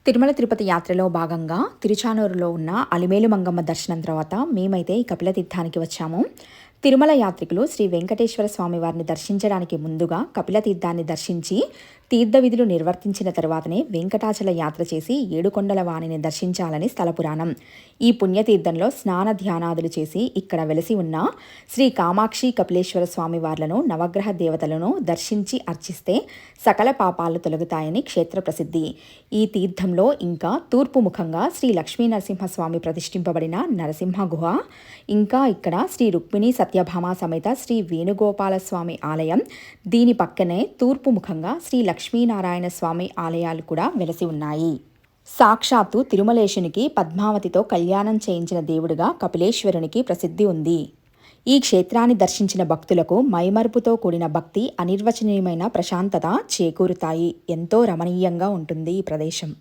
తిరుమల తిరుపతి యాత్రలో భాగంగా తిరుచానూరులో ఉన్న అలిమేలు మంగమ్మ దర్శనం తర్వాత మేమైతే ఈ కపిలతీర్థానికి వచ్చాము. తిరుమల యాత్రికులు శ్రీ వెంకటేశ్వర స్వామి వారిని దర్శించడానికి ముందుగా కపిలతీర్థాన్ని దర్శించి తీర్థ విధులు నిర్వర్తించిన తరువాతనే వెంకటాచల యాత్ర చేసి ఏడుకొండల వాణిని దర్శించాలని స్థల పురాణం. ఈ పుణ్యతీర్థంలో స్నాన ధ్యానాదులు చేసి ఇక్కడ వెలసి ఉన్న శ్రీ కామాక్షి కపిలేశ్వర స్వామి వార్లను నవగ్రహ దేవతలను దర్శించి అర్చిస్తే సకల పాపాలు తొలగుతాయని క్షేత్ర ప్రసిద్ధి. ఈ తీర్థంలో ఇంకా తూర్పు ముఖంగా శ్రీ లక్ష్మీ నరసింహస్వామి ప్రతిష్ఠింపబడిన నరసింహ గుహ, ఇంకా ఇక్కడ శ్రీ రుక్మిణి సత్యభామ సమేత శ్రీ వేణుగోపాల స్వామి ఆలయం, దీని పక్కనే తూర్పు ముఖంగా శ్రీ లక్ష్మీనారాయణ స్వామి ఆలయాలు కూడా వెలసి ఉన్నాయి. సాక్షాత్తు తిరుమలేశునికి పద్మావతితో కళ్యాణం చేయించిన దేవుడిగా కపిలేశ్వరునికి ప్రసిద్ధి ఉంది. ఈ క్షేత్రాన్ని దర్శించిన భక్తులకు మైమరుపుతో కూడిన భక్తి, అనిర్వచనీయమైన ప్రశాంతత చేకూరుతాయి. ఎంతో రమణీయంగా ఉంటుంది ఈ ప్రదేశం.